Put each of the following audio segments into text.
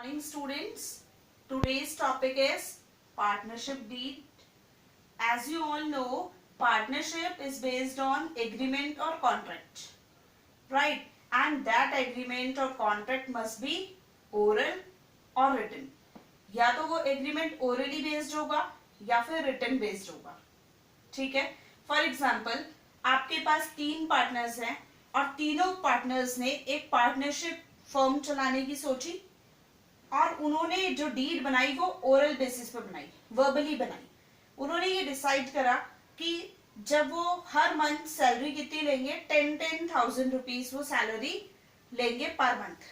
Morning students, today's topic is partnership deed. As you all know, partnership is based on agreement or contract, right? And that agreement or contract must be oral or written. या तो वो agreement orally based होगा या फिर written based होगा, ठीक है? For example, आपके पास 3 पार्टनर्स हैं और तीनों पार्टनर्स ने एक पार्टनरशिप फर्म चलाने की सोची और उन्होंने जो डीड बनाई वो ओरल बेसिस पे बनाई, वर्बली बनाई। उन्होंने ये डिसाइड करा कि जब वो हर मंथ सैलरी कितनी लेंगे, 10,000 रुपीज वो सैलरी लेंगे पर मंथ,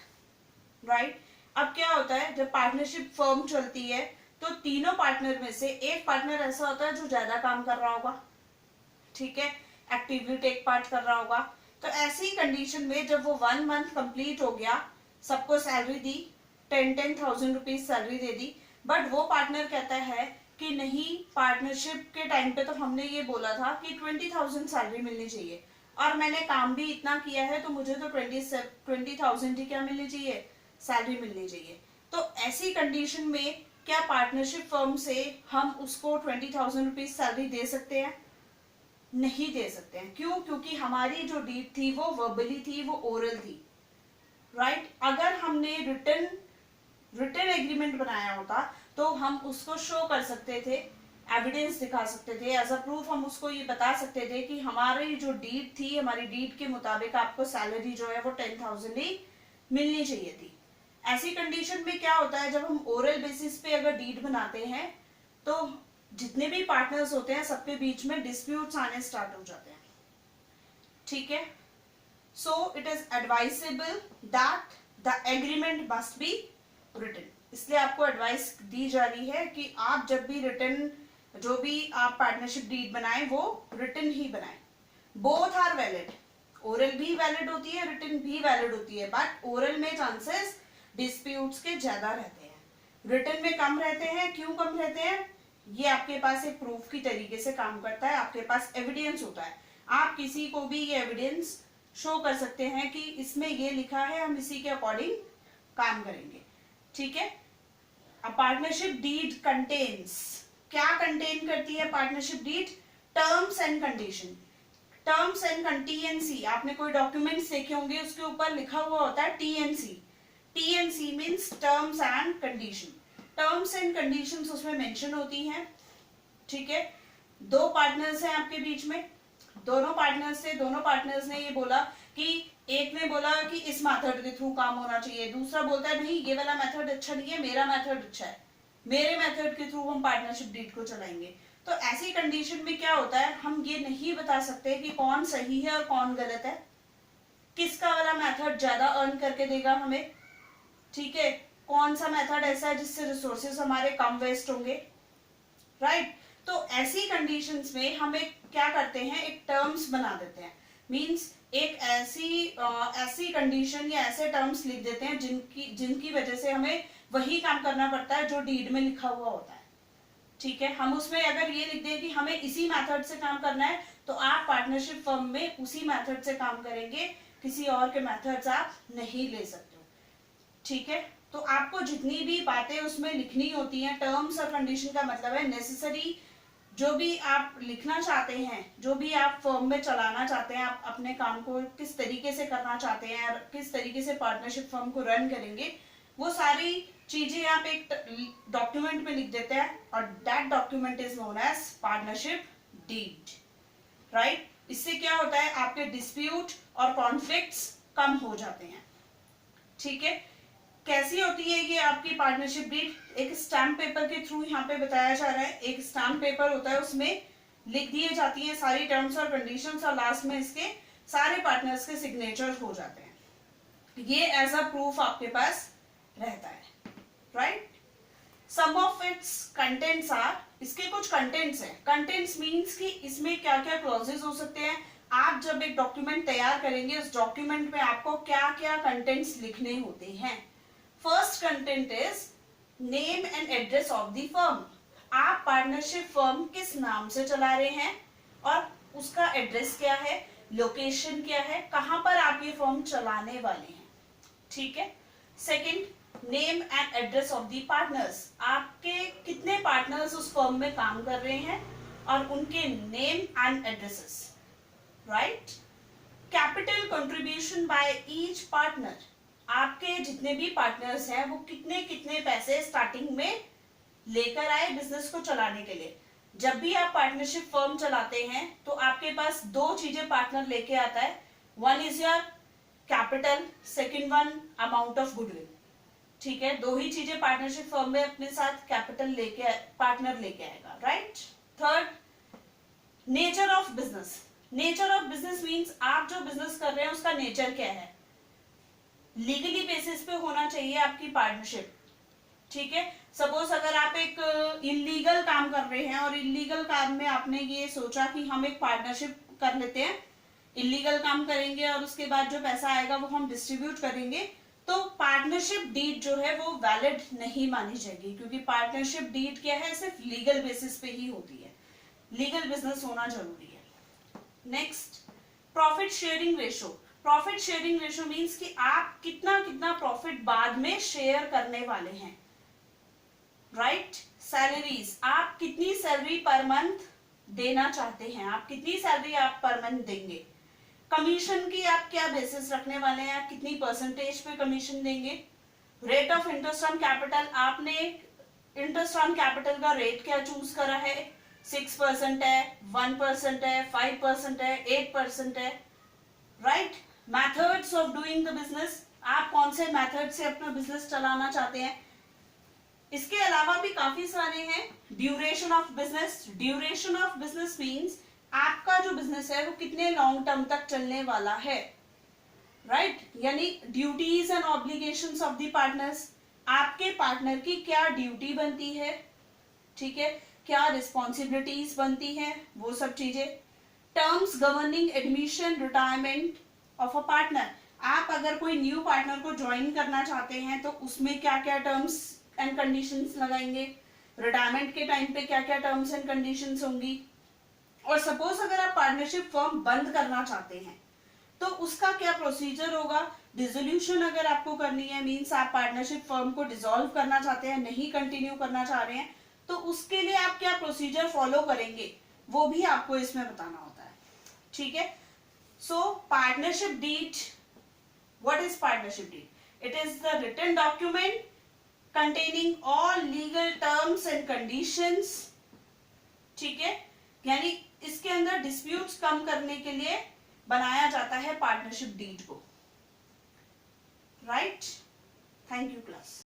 राइट? अब क्या होता है, जब पार्टनरशिप फर्म चलती है तो तीनों पार्टनर में से एक पार्टनर ऐसा होता है जो ज्यादा काम कर रहा होगा, ठीक है, एक्टिवली टेक पार्ट कर रहा होगा। तो ऐसी कंडीशन में जब वो 1 मंथ कंप्लीट हो गया, सबको salary the, 10,000 rupees salary they the, but वो पार्टनर कहता है कि नहीं, पार्टनरशिप के टाइम पे तो हमने ये बोला था कि 20,000 सैलरी मिलनी चाहिए और मैंने काम भी इतना किया है तो मुझे तो 20,000 ही क्या मिलनी चाहिए, सैलरी मिलनी चाहिए। तो ऐसी कंडीशन में क्या पार्टनरशिप फर्म से हम उसको 20,000 रुपीज सैलरी दे सकते हैं? नहीं दे सकते हैं। क्यों? क्योंकि हमारी जो डीड थी वो वर्बली थी, वो ओरल थी, राइट? अगर हमने रिटन एग्रीमेंट बनाया होता तो हम उसको शो कर सकते थे, एविडेंस दिखा सकते थे, एज अ प्रूफ हम उसको ये बता सकते थे कि हमारी जो डीड थी, हमारी डीड के मुताबिक आपको सैलरी जो है वो 10,000 ही मिलनी चाहिए थी। ऐसी कंडीशन में क्या होता है, जब हम ओरल बेसिस पे अगर डीड बनाते हैं तो जितने भी पार्टनर्स होते हैं सबके बीच में डिस्प्यूट्स आने स्टार्ट हो जाते हैं, ठीक है? So it is advisable that the agreement must be written. इसलिए आपको एडवाइस दी जा रही है कि आप जब भी रिटन, जो भी आप पार्टनरशिप डीड बनाएं वो रिटन ही बनाएं। बोथ आर वैलिड, ओरल भी वैलिड होती है, रिटन भी वैलिड होती है, बट ओरल में चांसेस डिस्प्यूट्स के ज्यादा रहते हैं, रिटन में कम रहते हैं। क्यों कम रहते हैं? ये आपके पास एक प्रूफ की तरीके से काम करता है, आपके पास एविडेंस होता है, आप किसी को भी ये एविडेंस शो कर सकते हैं कि इसमें ये लिखा है, हम इसी के अकॉर्डिंग काम करेंगे, ठीक है? अ पार्टनरशिप डीड कंटेन्स, क्या कंटेन करती है partnership deed? Terms and condition. Terms and TNC, आपने कोई डॉक्यूमेंट्स देखे होंगे, उसके ऊपर लिखा हुआ होता है TNC. TNC means terms and condition. Terms and conditions उसमें मेंशन होती हैं, ठीक है? 2 पार्टनर्स हैं आपके बीच में, दोनों पार्टनर्स ने ये बोला कि एक ने बोला कि इस मेथड के थ्रू काम होना चाहिए, दूसरा बोलता है नहीं, ये वाला मेथड अच्छा नहीं है, मेरा मेथड अच्छा है, मेरे मेथड के थ्रू हम पार्टनरशिप डीड को चलाएंगे। तो ऐसी कंडीशन में क्या होता है, हम ये नहीं बता सकते कि कौन सही है और कौन गलत है, किसका वाला मेथड ज्यादा अर्न करके देगा हमें, ठीक है? कौन सा मेथड ऐसा है जिससे रिसोर्सेज हमारे कम वेस्ट होंगे, राइट? तो ऐसी कंडीशंस में हम एक क्या करते हैं, एक टर्म्स बना देते हैं, मींस एक ऐसी कंडीशन या ऐसे टर्म्स लिख देते हैं जिनकी वजह से हमें वही काम करना पड़ता है जो डीड में लिखा हुआ होता है, ठीक है? हम उसमें अगर ये लिख दें कि हमें इसी मेथड से काम करना है तो आप पार्टनरशिप फर्म में उसी मेथड से काम करेंगे, किसी और के मेथड्स आप नहीं ले सकते हो, ठीक है? तो आपको जितनी भी बातें उसमें लिखनी होती हैं, टर्म्स और कंडीशन का मतलब है नेसेसरी, जो भी आप लिखना चाहते हैं, जो भी आप फर्म में चलाना चाहते हैं, आप अपने काम को किस तरीके से करना चाहते हैं, किस तरीके से पार्टनरशिप फर्म को रन करेंगे, वो सारी चीजें आप एक डॉक्यूमेंट में लिख देते हैं और that document is known as partnership deed, right? इससे क्या होता है, आपके डिस्प्यूट और कॉन्फ्लिक्ट्स कम हो जाते हैं, ठीक है? कैसी होती है ये आपकी पार्टनरशिप डीड? एक स्टैम्प पेपर के थ्रू यहाँ पे बताया जा रहा है। एक स्टैम्प पेपर होता है, उसमें लिख दिए जाती हैं सारी टर्म्स और कंडीशंस और लास्ट में इसके सारे पार्टनर्स के सिग्नेचर हो जाते हैं। ये एज अ प्रूफ आपके पास रहता है, right? Some of its contents are, इसके कुछ कंटेंट्स हैं। कंटेंट्स मींस कि इसमें क्या क्या क्लॉजेस हो सकते हैं। आप जब एक डॉक्यूमेंट तैयार करेंगे, उस डॉक्यूमेंट में आपको क्या क्या कंटेंट्स लिखने होते हैं। First content is name and address of the firm. आप पार्टनरशिप फर्म किस नाम से चला रहे हैं और उसका एड्रेस क्या है, लोकेशन क्या है, कहां पर आप ये फर्म चलाने वाले हैं, ठीक है? Second, name and address of the partners, आपके कितने पार्टनर्स उस फर्म में काम कर रहे हैं और उनके name and addresses, right. Capital contribution by each partner, आपके जितने भी पार्टनर्स हैं वो कितने कितने पैसे स्टार्टिंग में लेकर आए बिजनेस को चलाने के लिए। जब भी आप पार्टनरशिप फर्म चलाते हैं तो आपके पास दो चीजें पार्टनर लेके आता है, one is your capital, second one amount of goodwill. ठीक है, दो ही चीजें पार्टनरशिप फर्म में अपने साथ कैपिटल लेके पार्टनर लेके आएगा, right. Third, nature of business. Nature of business means आप जो बिजनेस कर रहे हैं उसका नेचर क्या है। लीगली बेसिस पे होना चाहिए आपकी पार्टनरशिप, ठीक है। सपोज अगर आप एक इलीगल काम कर रहे हैं और इलीगल काम में आपने ये सोचा कि हम एक पार्टनरशिप कर लेते हैं, इलीगल काम करेंगे और उसके बाद जो पैसा आएगा वो हम डिस्ट्रीब्यूट करेंगे, तो पार्टनरशिप डीड जो है वो वैलिड नहीं मानी जाएगी, क्योंकि पार्टनरशिप डीड क्या है, सिर्फ लीगल बेसिस पे ही होती है, लीगल बिजनेस होना जरूरी है। Next, profit sharing ratio. Profit sharing ratio means कि आप कितना कितना प्रॉफिट बाद में शेयर करने वाले हैं, राइट। सैलरीज, आप कितनी सैलरी पर मंथ देना चाहते हैं, आप कितनी सैलरी आप पर मंथ देंगे। कमीशन की आप क्या बेसिस रखने वाले हैं, आप कितनी परसेंटेज पे कमीशन देंगे। Rate of interest on capital, आपने इंटरेस्ट ऑन कैपिटल का रेट क्या चूज करा है, 6% है, 1% है, 5% है, 8% है, right. Methods of doing the business, आप कौन से मेथड से अपना बिजनेस चलाना चाहते हैं। इसके अलावा भी काफी सारे हैं। Duration of business. Duration of business means आपका जो बिजनेस है वो कितने लॉन्ग टर्म तक चलने वाला है, राइट। यानी duties and obligations of the partners, आपके पार्टनर की क्या ड्यूटी बनती है, ठीक है, क्या रिस्पॉन्सिबिलिटीज बनती हैं, वो सब चीजें। Terms governing admission retirement of a partner, आप अगर कोई न्यू पार्टनर को ज्वाइन करना चाहते हैं तो उसमें क्या क्या टर्म्स एंड कंडीशंस लगाएंगे, रिटायरमेंट के टाइम पे क्या क्या टर्म्स एंड कंडीशंस होंगी। और सपोज अगर आप पार्टनरशिप फर्म बंद करना चाहते हैं तो उसका क्या प्रोसीजर होगा। डिसोल्यूशन अगर आपको करनी है, मींस आप पार्टनरशिप फर्म को डिसॉल्व करना चाहते हैं, नहीं कंटिन्यू करना चाह रहे हैं, तो उसके लिए आप क्या प्रोसीजर फॉलो करेंगे वो भी आपको इसमें बताना होता है, ठीक है। So partnership deed, what is partnership deed, it is the written document containing all legal terms and conditions, ठीक है। यानी इसके अंदर डिस्प्यूट्स कम करने के लिए बनाया जाता है पार्टनरशिप डीड को, राइट। Thank you class.